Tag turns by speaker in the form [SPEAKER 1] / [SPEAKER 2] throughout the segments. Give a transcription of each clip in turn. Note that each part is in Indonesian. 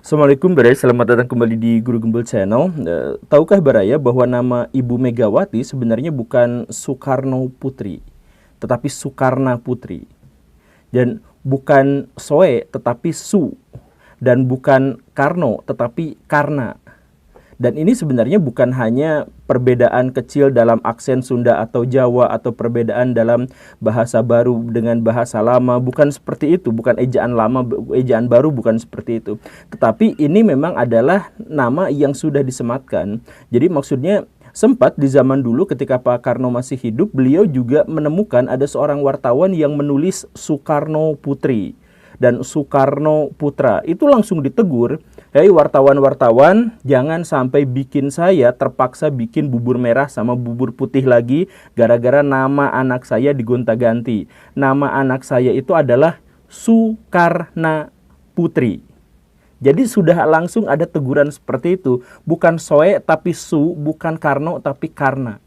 [SPEAKER 1] Assalamualaikum Baraya, selamat datang kembali di Guru Gembel Channel. Tahukah Baraya bahwa nama Ibu Megawati sebenarnya bukan Soekarno Putri, tetapi Soekarna Putri. Dan bukan Soe, tetapi Su. Dan bukan Karno, tetapi Karna. Dan ini sebenarnya bukan hanya perbedaan kecil dalam aksen Sunda atau Jawa atau perbedaan dalam bahasa baru dengan bahasa lama, bukan seperti itu, bukan ejaan lama, ejaan baru, bukan seperti itu. Tetapi ini memang adalah nama yang sudah disematkan. Jadi maksudnya sempat di zaman dulu ketika Pak Karno masih hidup, beliau juga menemukan ada seorang wartawan yang menulis Soekarno Putri dan Soekarno Putra. Itu langsung ditegur, hei wartawan-wartawan, jangan sampai bikin saya terpaksa bikin bubur merah sama bubur putih lagi gara-gara nama anak saya digonta-ganti. Nama anak saya itu adalah Soekarna Putri. Jadi sudah langsung ada teguran seperti itu. Bukan Soe tapi Su, bukan Karno tapi Karna.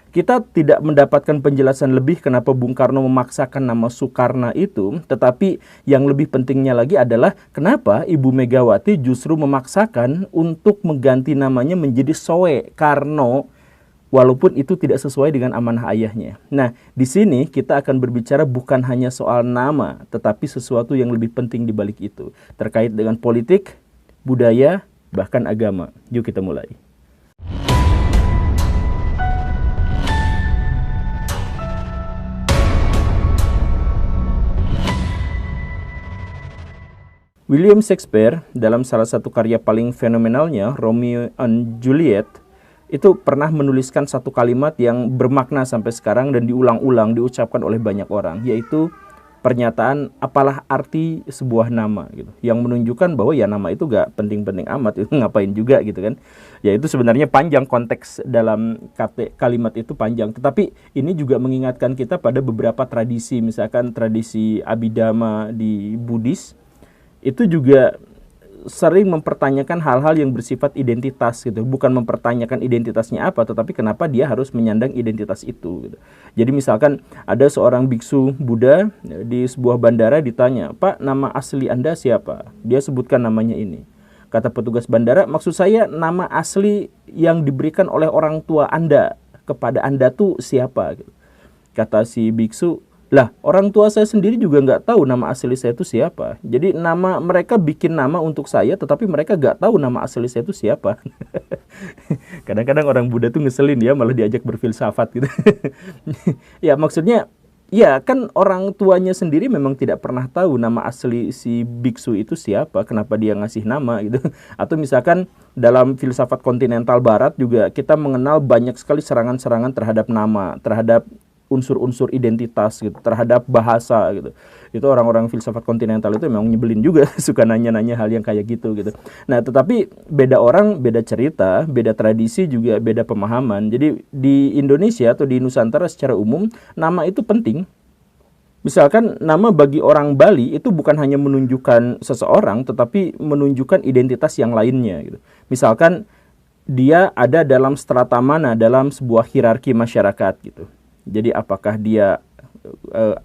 [SPEAKER 1] Kita tidak mendapatkan penjelasan lebih kenapa Bung Karno memaksakan nama Soekarna itu, tetapi yang lebih pentingnya lagi adalah kenapa Ibu Megawati justru memaksakan untuk mengganti namanya menjadi Soe Karno, walaupun itu tidak sesuai dengan amanah ayahnya. Nah, di sini kita akan berbicara bukan hanya soal nama, tetapi sesuatu yang lebih penting di balik itu, terkait dengan politik, budaya, bahkan agama. Yuk kita mulai. William Shakespeare dalam salah satu karya paling fenomenalnya, Romeo and Juliet, itu pernah menuliskan satu kalimat yang bermakna sampai sekarang dan diulang-ulang diucapkan oleh banyak orang, yaitu pernyataan apalah arti sebuah nama gitu, yang menunjukkan bahwa ya nama itu gak penting-penting amat, itu ngapain juga gitu kan. Ya itu sebenarnya panjang, konteks dalam kalimat itu panjang, tetapi ini juga mengingatkan kita pada beberapa tradisi, misalkan tradisi Abhidhamma di Buddhis itu juga sering mempertanyakan hal-hal yang bersifat identitas gitu, bukan mempertanyakan identitasnya apa, tetapi kenapa dia harus menyandang identitas itu gitu. Jadi misalkan ada seorang biksu Buddha di sebuah bandara ditanya, "Pak, nama asli Anda siapa?" Dia sebutkan namanya ini. Kata petugas bandara, "Maksud saya nama asli yang diberikan oleh orang tua Anda kepada Anda tuh siapa?" Gitu. Kata si biksu, "Lah, orang tua saya sendiri juga nggak tahu nama asli saya itu siapa. Jadi nama mereka bikin nama untuk saya, tetapi mereka nggak tahu nama asli saya itu siapa." Kadang-kadang orang Buddha tuh ngeselin ya, malah diajak berfilsafat gitu. Ya maksudnya, ya kan orang tuanya sendiri memang tidak pernah tahu nama asli si biksu itu siapa, kenapa dia ngasih nama gitu. Atau misalkan dalam filsafat kontinental barat juga kita mengenal banyak sekali serangan-serangan terhadap nama, terhadap unsur-unsur identitas gitu, terhadap bahasa gitu. Itu orang-orang filsafat kontinental itu memang nyebelin juga, suka nanya-nanya hal yang kayak gitu gitu. Nah, tetapi beda orang, beda cerita, beda tradisi juga beda pemahaman. Jadi di Indonesia atau di Nusantara secara umum, nama itu penting. Misalkan nama bagi orang Bali itu bukan hanya menunjukkan seseorang, tetapi menunjukkan identitas yang lainnya gitu. Misalkan dia ada dalam strata mana dalam sebuah hierarki masyarakat gitu. Jadi apakah dia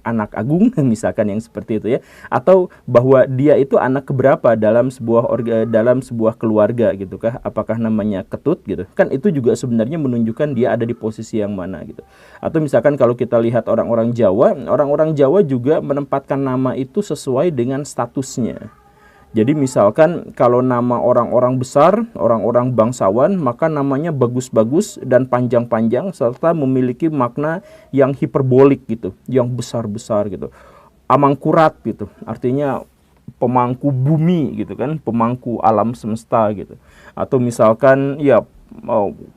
[SPEAKER 1] anak agung misalkan yang seperti itu ya, atau bahwa dia itu anak keberapa dalam sebuah keluarga gitu kah? Apakah namanya Ketut gitu? Kan itu juga sebenarnya menunjukkan dia ada di posisi yang mana gitu. Atau misalkan kalau kita lihat orang-orang Jawa juga menempatkan nama itu sesuai dengan statusnya. Jadi misalkan kalau nama orang-orang besar, orang-orang bangsawan, maka namanya bagus-bagus dan panjang-panjang serta memiliki makna yang hiperbolik gitu, yang besar-besar gitu. Amangkurat gitu, artinya pemangku bumi gitu kan, pemangku alam semesta gitu. Atau misalkan ya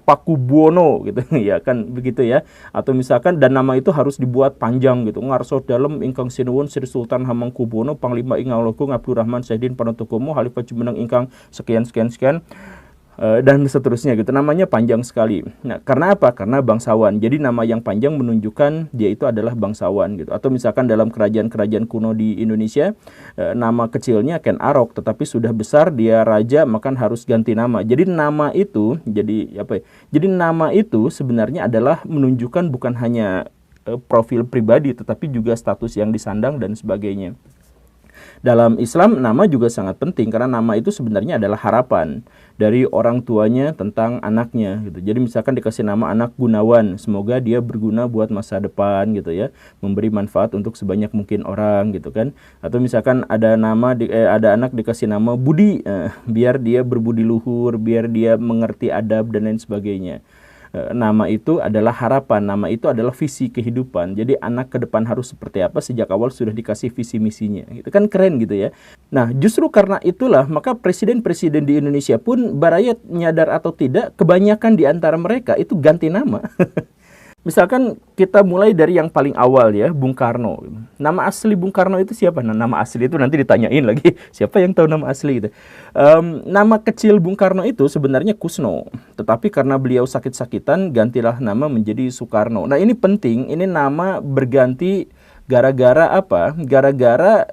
[SPEAKER 1] Pakubuwono gitu ya kan begitu ya. Atau misalkan dan nama itu harus dibuat panjang gitu, ngarso dalem ingkang sinuwun Sri Sultan Hamengkubuwono Panglima ing Ngalogung Abdurrahman Saidin Panotokomo Khalifah Jumeneng ingkang sekian dan seterusnya gitu. Namanya panjang sekali. Nah, karena apa? Karena bangsawan. Jadi nama yang panjang menunjukkan dia itu adalah bangsawan gitu. Atau misalkan dalam kerajaan-kerajaan kuno di Indonesia, nama kecilnya Ken Arok, tetapi sudah besar dia raja, maka harus ganti nama. Jadi nama itu Jadi nama itu sebenarnya adalah menunjukkan bukan hanya profil pribadi, tetapi juga status yang disandang dan sebagainya. Dalam Islam, nama juga sangat penting karena nama itu sebenarnya adalah harapan dari orang tuanya tentang anaknya gitu. Jadi misalkan dikasih nama anak Gunawan, semoga dia berguna buat masa depan gitu ya, memberi manfaat untuk sebanyak mungkin orang gitu kan. Atau misalkan ada ada anak dikasih nama Budi, biar dia berbudi luhur, biar dia mengerti adab dan lain sebagainya. Nama itu adalah harapan, nama itu adalah visi kehidupan. Jadi anak ke depan harus seperti apa sejak awal sudah dikasih visi misinya. Itu kan keren gitu ya. Nah, justru karena itulah maka presiden-presiden di Indonesia pun barayat nyadar atau tidak, kebanyakan di antara mereka itu ganti nama. Misalkan kita mulai dari yang paling awal ya, Bung Karno. Nama asli Bung Karno itu siapa? Nah, nama asli itu nanti ditanyain lagi. Siapa yang tahu nama asli itu? Nama kecil Bung Karno itu sebenarnya Kusno. Tetapi karena beliau sakit-sakitan, gantilah nama menjadi Soekarno. Nah, ini penting. Ini nama berganti gara-gara apa? Gara-gara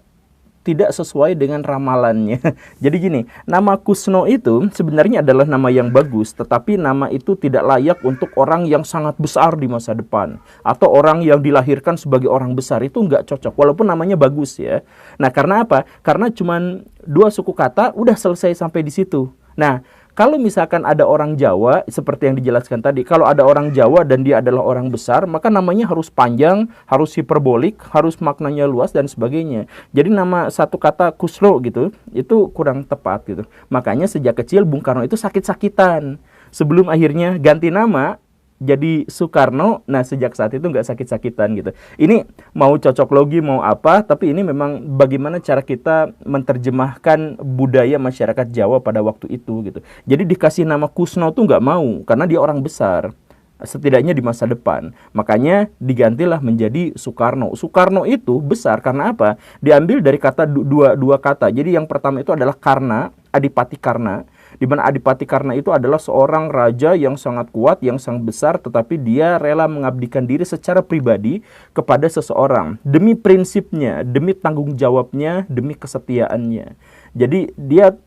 [SPEAKER 1] tidak sesuai dengan ramalannya. Jadi gini, nama Kusno itu sebenarnya adalah nama yang bagus, tetapi nama itu tidak layak untuk orang yang sangat besar di masa depan. Atau orang yang dilahirkan sebagai orang besar, itu nggak cocok, walaupun namanya bagus ya. Nah, karena apa? Karena cuma 2 suku kata, udah selesai sampai di situ. Nah, kalau misalkan ada orang Jawa, seperti yang dijelaskan tadi, kalau ada orang Jawa dan dia adalah orang besar, maka namanya harus panjang, harus hiperbolik, harus maknanya luas, dan sebagainya. Jadi nama satu kata Kusno gitu, itu kurang tepat gitu. Makanya sejak kecil Bung Karno itu sakit-sakitan. Sebelum akhirnya ganti nama, jadi Soekarno, nah sejak saat itu nggak sakit-sakitan gitu. Ini mau cocok logi, mau apa, tapi ini memang bagaimana cara kita menerjemahkan budaya masyarakat Jawa pada waktu itu gitu. Jadi dikasih nama Kusno tuh nggak mau, karena dia orang besar, setidaknya di masa depan. Makanya digantilah menjadi Soekarno. Soekarno itu besar karena apa? Diambil dari kata dua kata. Jadi yang pertama itu adalah Karna, Adipati Karna, di mana Adipati Karna itu adalah seorang raja yang sangat kuat, yang sangat besar, tetapi dia rela mengabdikan diri secara pribadi kepada seseorang demi prinsipnya, demi tanggung jawabnya, demi kesetiaannya. Jadi dia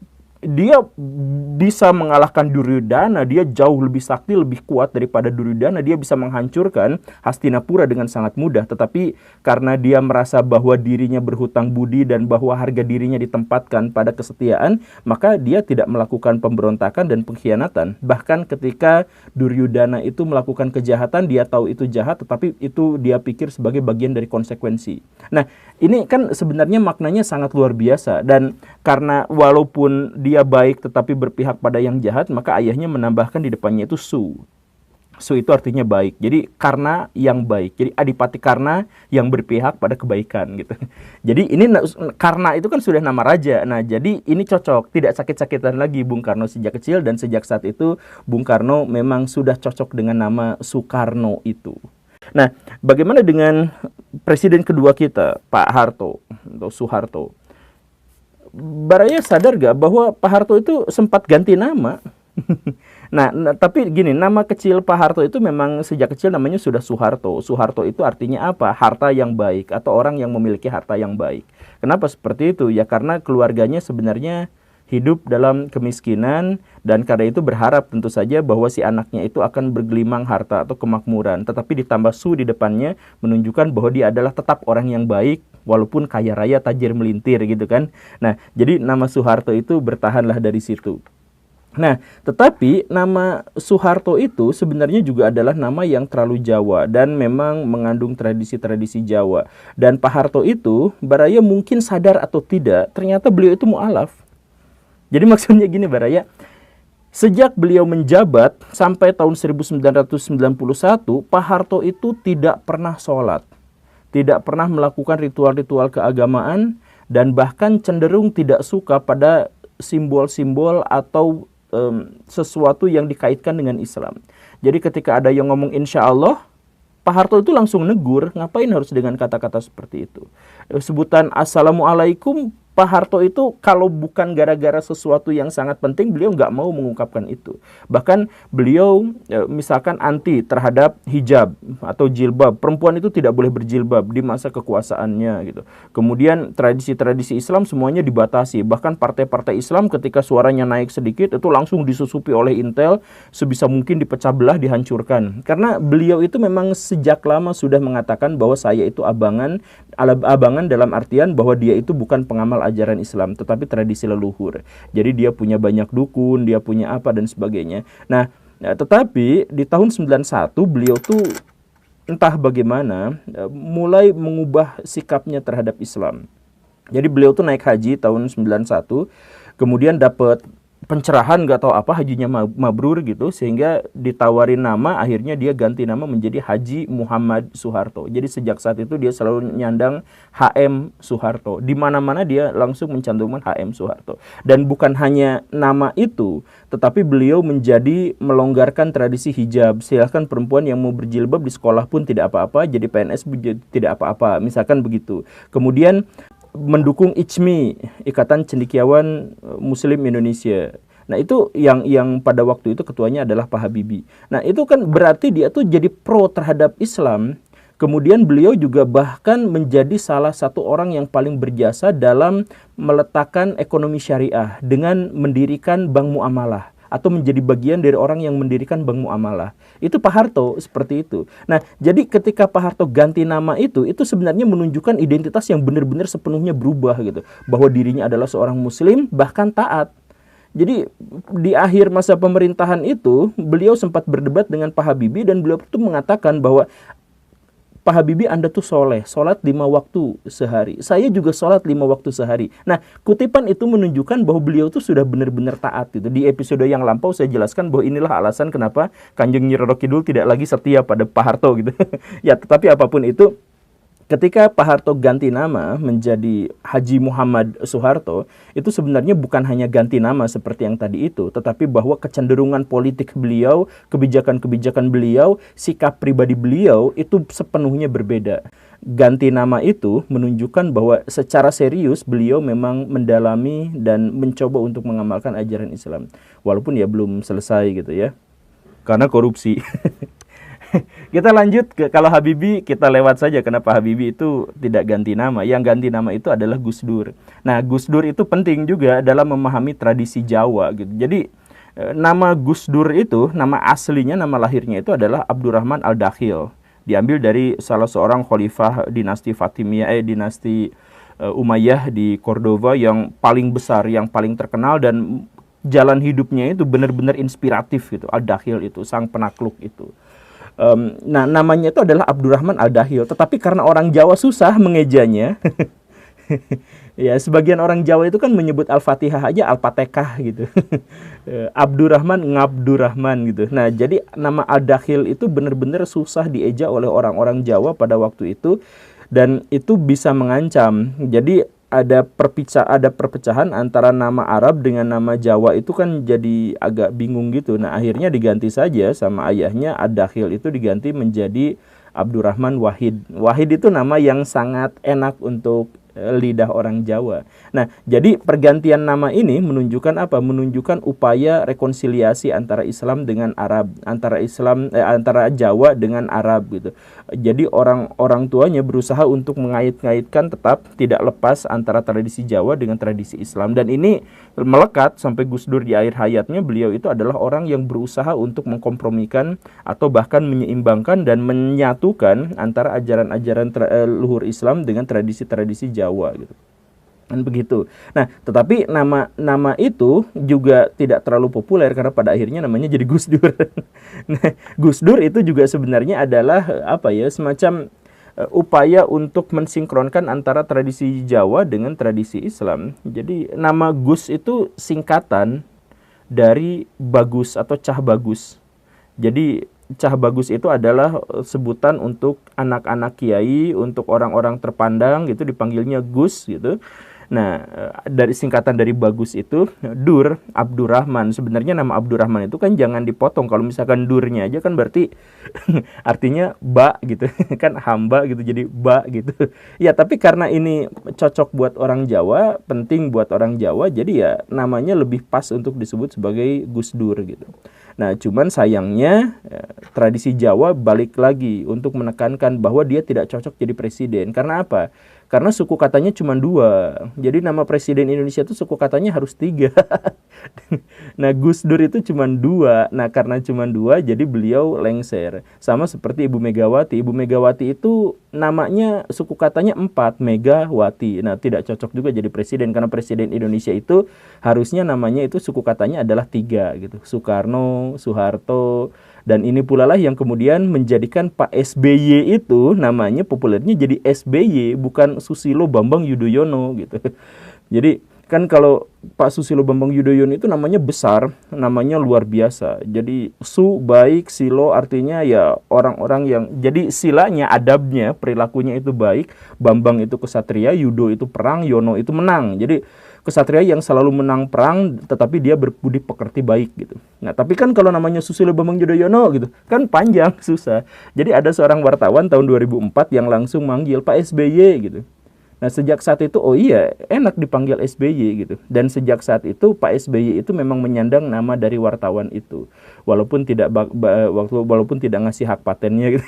[SPEAKER 1] bisa mengalahkan Duryodhana, dia jauh lebih sakti, lebih kuat daripada Duryodhana, dia bisa menghancurkan Hastinapura dengan sangat mudah, tetapi karena dia merasa bahwa dirinya berhutang budi dan bahwa harga dirinya ditempatkan pada kesetiaan, maka dia tidak melakukan pemberontakan dan pengkhianatan. Bahkan ketika Duryodhana itu melakukan kejahatan, dia tahu itu jahat, tetapi itu dia pikir sebagai bagian dari konsekuensi. Nah, ini kan sebenarnya maknanya sangat luar biasa, dan karena walaupun dia baik tetapi berpihak pada yang jahat, maka ayahnya menambahkan di depannya itu Su. Su itu artinya baik. Jadi Karna yang baik. Jadi Adipati Karna yang berpihak pada kebaikan gitu. Jadi ini Karna itu kan sudah nama raja. Nah, jadi ini cocok, tidak sakit-sakitan lagi Bung Karno sejak kecil, dan sejak saat itu Bung Karno memang sudah cocok dengan nama Soekarno itu. Nah, bagaimana dengan presiden kedua kita, Pak Harto atau Soeharto? Baraya sadar gak bahwa Pak Harto itu sempat ganti nama? Nah, tapi gini, nama kecil Pak Harto itu memang sejak kecil namanya sudah Soeharto. Soeharto itu artinya apa? Harta yang baik, atau orang yang memiliki harta yang baik. Kenapa seperti itu? Ya karena keluarganya sebenarnya hidup dalam kemiskinan, dan karena itu berharap tentu saja bahwa si anaknya itu akan bergelimang harta atau kemakmuran. Tetapi ditambah Su di depannya menunjukkan bahwa dia adalah tetap orang yang baik, walaupun kaya raya tajir melintir gitu kan. Nah, jadi nama Soeharto itu bertahanlah dari situ. Nah, tetapi nama Soeharto itu sebenarnya juga adalah nama yang terlalu Jawa dan memang mengandung tradisi-tradisi Jawa. Dan Pak Harto itu, Baraya mungkin sadar atau tidak, ternyata beliau itu mu'alaf. Jadi maksudnya gini Baraya, sejak beliau menjabat sampai tahun 1991, Pak Harto itu tidak pernah sholat, tidak pernah melakukan ritual-ritual keagamaan, dan bahkan cenderung tidak suka pada simbol-simbol atau sesuatu yang dikaitkan dengan Islam. Jadi ketika ada yang ngomong insya Allah, Pak Harto itu langsung negur, ngapain harus dengan kata-kata seperti itu. Sebutan Assalamualaikum Pak Harto itu kalau bukan gara-gara sesuatu yang sangat penting, beliau nggak mau mengungkapkan itu. Bahkan beliau misalkan anti terhadap hijab atau jilbab. Perempuan itu tidak boleh berjilbab di masa kekuasaannya gitu. Kemudian tradisi-tradisi Islam semuanya dibatasi. Bahkan partai-partai Islam ketika suaranya naik sedikit itu langsung disusupi oleh intel, sebisa mungkin dipecah belah, dihancurkan. Karena beliau itu memang sejak lama sudah mengatakan bahwa saya itu abangan dalam artian bahwa dia itu bukan pengamal ajaran Islam, tetapi tradisi leluhur. Jadi dia punya banyak dukun, dia punya apa dan sebagainya. Nah, tetapi di tahun 91 beliau tuh entah bagaimana mulai mengubah sikapnya terhadap Islam. Jadi beliau tuh naik haji tahun 91, kemudian dapat pencerahan nggak tahu apa, hajinya mabrur gitu, sehingga ditawarin nama, akhirnya dia ganti nama menjadi Haji Muhammad Soeharto. Jadi sejak saat itu dia selalu nyandang HM Soeharto. Di mana-mana dia langsung mencantumkan HM Soeharto. Dan bukan hanya nama itu, tetapi beliau menjadi melonggarkan tradisi hijab. Silahkan perempuan yang mau berjilbab di sekolah pun tidak apa-apa, jadi PNS tidak apa-apa, misalkan begitu. Kemudian mendukung ICMI, Ikatan Cendekiawan Muslim Indonesia. Nah, itu yang pada waktu itu ketuanya adalah Pak Habibie. Nah, itu kan berarti dia tuh jadi pro terhadap Islam. Kemudian beliau juga bahkan menjadi salah satu orang yang paling berjasa dalam meletakkan ekonomi syariah dengan mendirikan Bank Muamalah, atau menjadi bagian dari orang yang mendirikan Bank Muamalah. Itu Pak Harto seperti itu. Nah, jadi ketika Pak Harto ganti nama itu sebenarnya menunjukkan identitas yang benar-benar sepenuhnya berubah gitu. Bahwa dirinya adalah seorang muslim, bahkan taat. Jadi di akhir masa pemerintahan itu, beliau sempat berdebat dengan Pak Habibie dan beliau itu mengatakan bahwa Pak Habibie, Anda tuh soleh, sholat 5 waktu sehari. Saya juga sholat 5 waktu sehari. Nah, kutipan itu menunjukkan bahwa beliau tuh sudah benar-benar taat gitu. Di episode yang lampau saya jelaskan bahwa inilah alasan kenapa Kanjeng Nyi Roro Kidul tidak lagi setia pada Pak Harto gitu. Ya, tetapi apapun itu, ketika Pak Harto ganti nama menjadi Haji Muhammad Soeharto, itu sebenarnya bukan hanya ganti nama seperti yang tadi itu, tetapi bahwa kecenderungan politik beliau, kebijakan-kebijakan beliau, sikap pribadi beliau itu sepenuhnya berbeda. Ganti nama itu menunjukkan bahwa secara serius beliau memang mendalami dan mencoba untuk mengamalkan ajaran Islam. Walaupun ya belum selesai gitu ya, karena korupsi. Kita lanjut ke, kalau Habibie kita lewat saja, kenapa Habibie itu tidak ganti nama. Yang ganti nama itu adalah Gus Dur. Nah, Gus Dur itu penting juga dalam memahami tradisi Jawa gitu. Jadi nama Gus Dur itu, nama aslinya, nama lahirnya itu adalah Abdurrahman Al-Dakhil. Diambil dari salah seorang khalifah dinasti Fatimiyah, dinasti Umayyah di Cordova yang paling besar, yang paling terkenal, dan jalan hidupnya itu benar-benar inspiratif gitu. Al-Dakhil itu, sang penakluk itu. Nah, namanya itu adalah Abdurrahman Al-Dakhil, tetapi karena orang Jawa susah mengejanya, ya sebagian orang Jawa itu kan menyebut Al-Fatihah aja Al-Fatihah gitu. Abdurrahman Ngabdurrahman gitu. Nah, jadi nama Al-Dakhil itu benar-benar susah dieja oleh orang-orang Jawa pada waktu itu, dan itu bisa mengancam. Jadi ada perpecahan antara nama Arab dengan nama Jawa, itu kan jadi agak bingung gitu. Nah, akhirnya diganti saja sama ayahnya, Ad-Dakhil itu diganti menjadi Abdurrahman Wahid. Wahid itu nama yang sangat enak untuk lidah orang Jawa. Nah, jadi pergantian nama ini menunjukkan apa? Menunjukkan upaya rekonsiliasi antara Islam dengan Arab, antara Jawa dengan Arab gitu. Jadi orang tuanya berusaha untuk mengait-ngaitkan, tetap tidak lepas antara tradisi Jawa dengan tradisi Islam, dan ini melekat sampai Gus Dur di akhir hayatnya. Beliau itu adalah orang yang berusaha untuk mengkompromikan atau bahkan menyeimbangkan dan menyatukan antara ajaran-ajaran luhur Islam dengan tradisi-tradisi Jawa gitu. Dan begitu. Nah, tetapi nama itu juga tidak terlalu populer karena pada akhirnya namanya jadi Gus Dur. Nah, Gus Dur itu juga sebenarnya adalah semacam upaya untuk mensinkronkan antara tradisi Jawa dengan tradisi Islam. Jadi nama Gus itu singkatan dari bagus atau cah bagus. Jadi cah bagus itu adalah sebutan untuk anak-anak kiai, untuk orang-orang terpandang gitu, dipanggilnya Gus gitu. Nah, dari singkatan dari bagus itu Dur Abdurrahman. Sebenarnya nama Abdurrahman itu kan jangan dipotong. Kalau misalkan Durnya aja kan berarti artinya ba gitu. Kan hamba gitu jadi ba gitu. Ya, tapi karena ini cocok buat orang Jawa, penting buat orang Jawa, jadi ya namanya lebih pas untuk disebut sebagai Gus Dur gitu. Nah, cuman sayangnya tradisi Jawa balik lagi untuk menekankan bahwa dia tidak cocok jadi presiden. Karena apa? Karena suku katanya cuma dua. Jadi nama presiden Indonesia itu suku katanya harus tiga. Nah, Gus Dur itu cuma dua. Nah, karena cuma dua, jadi beliau lengser. Sama seperti Ibu Megawati. Ibu Megawati itu namanya suku katanya empat, Megawati. Nah, tidak cocok juga jadi presiden. Karena presiden Indonesia itu harusnya namanya itu suku katanya adalah tiga gitu. Soekarno, Soeharto, dan ini pula lah yang kemudian menjadikan Pak SBY itu namanya populernya jadi SBY, bukan Susilo Bambang Yudhoyono gitu. Jadi kan kalau Pak Susilo Bambang Yudhoyono itu namanya besar, namanya luar biasa. Jadi su baik, silo artinya ya orang-orang yang, jadi silanya, adabnya, perilakunya itu baik, Bambang itu kesatria, Yudo itu perang, Yono itu menang. Jadi kesatria yang selalu menang perang tetapi dia berbudi pekerti baik gitu. Nah, tapi kan kalau namanya Susilo Bambang Yudhoyono gitu, kan panjang, susah. Jadi ada seorang wartawan tahun 2004 yang langsung manggil Pak SBY gitu. Nah, sejak saat itu, oh iya, enak dipanggil SBY gitu. Dan sejak saat itu Pak SBY itu memang menyandang nama dari wartawan itu. Walaupun tidak ngasih hak patennya gitu.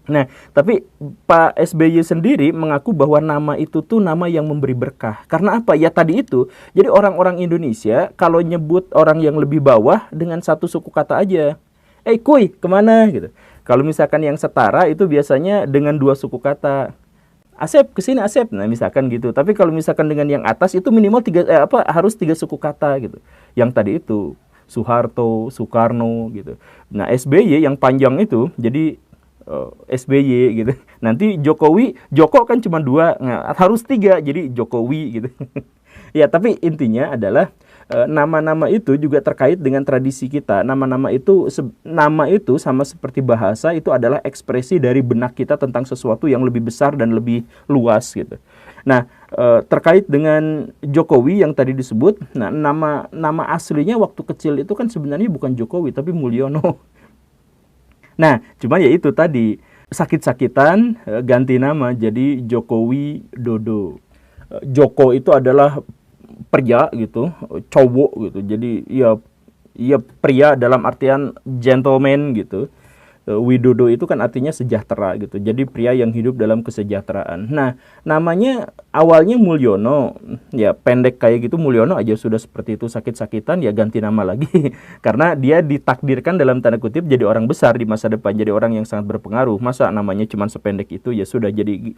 [SPEAKER 1] Nah, tapi Pak SBY sendiri mengaku bahwa nama itu tuh nama yang memberi berkah. Karena apa? Ya tadi itu. Jadi orang-orang Indonesia kalau nyebut orang yang lebih bawah dengan satu suku kata aja. Kuy, kemana? Gitu. Kalau misalkan yang setara itu biasanya dengan dua suku kata. Asep, kesini Asep. Nah, misalkan gitu. Tapi kalau misalkan dengan yang atas itu minimal harus tiga suku kata gitu. Yang tadi itu Soeharto, Soekarno gitu. Nah, SBY yang panjang itu jadi SBY gitu. Nanti Jokowi, Joko kan cuma dua, nah, harus tiga, jadi Jokowi gitu. Ya, tapi intinya adalah nama-nama itu juga terkait dengan tradisi kita. Nama-nama itu, nama itu sama seperti bahasa, itu adalah ekspresi dari benak kita tentang sesuatu yang lebih besar dan lebih luas gitu. Nah, terkait dengan Jokowi yang tadi disebut, nah nama aslinya waktu kecil itu kan sebenarnya bukan Jokowi tapi Mulyono. Nah, cuma ya itu tadi, sakit-sakitan ganti nama jadi Jokowi Dodo. Joko itu adalah pria gitu, cowok gitu. Jadi ya pria dalam artian gentleman gitu. Widodo itu kan artinya sejahtera gitu. Jadi pria yang hidup dalam kesejahteraan. Nah, namanya awalnya Mulyono. Ya pendek kayak gitu, Mulyono aja sudah seperti itu, sakit-sakitan ya ganti nama lagi. Karena dia ditakdirkan dalam tanda kutip jadi orang besar di masa depan, jadi orang yang sangat berpengaruh. Masa namanya cuma sependek itu, ya sudah jadi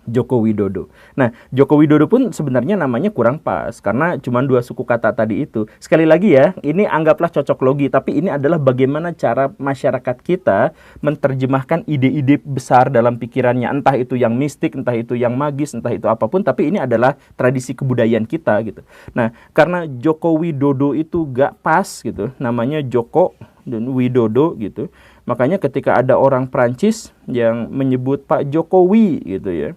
[SPEAKER 1] Joko Widodo. Nah, Joko Widodo pun sebenarnya namanya kurang pas karena cuma dua suku kata tadi itu. Sekali lagi ya, ini anggaplah cocok logi, tapi ini adalah bagaimana cara masyarakat kita menerjemahkan ide-ide besar dalam pikirannya, entah itu yang mistik, entah itu yang magis, entah itu apapun, tapi ini adalah tradisi kebudayaan kita gitu. Nah, karena Joko Widodo itu gak pas gitu, namanya Joko dan Widodo gitu. Makanya ketika ada orang Prancis yang menyebut Pak Jokowi gitu ya,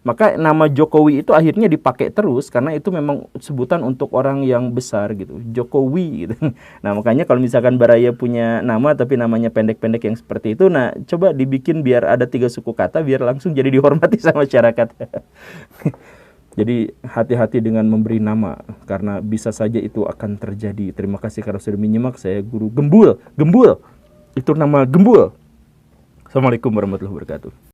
[SPEAKER 1] maka nama Jokowi itu akhirnya dipakai terus karena itu memang sebutan untuk orang yang besar gitu, Jokowi gitu. Nah, makanya kalau misalkan Baraya punya nama tapi namanya pendek-pendek yang seperti itu, nah coba dibikin biar ada tiga suku kata biar langsung jadi dihormati sama masyarakat. Jadi hati-hati dengan memberi nama karena bisa saja itu akan terjadi. Terima kasih karena sudah menyimak. Saya Guru Gembul. Gembul. Itu nama Gembul. Assalamualaikum warahmatullahi wabarakatuh.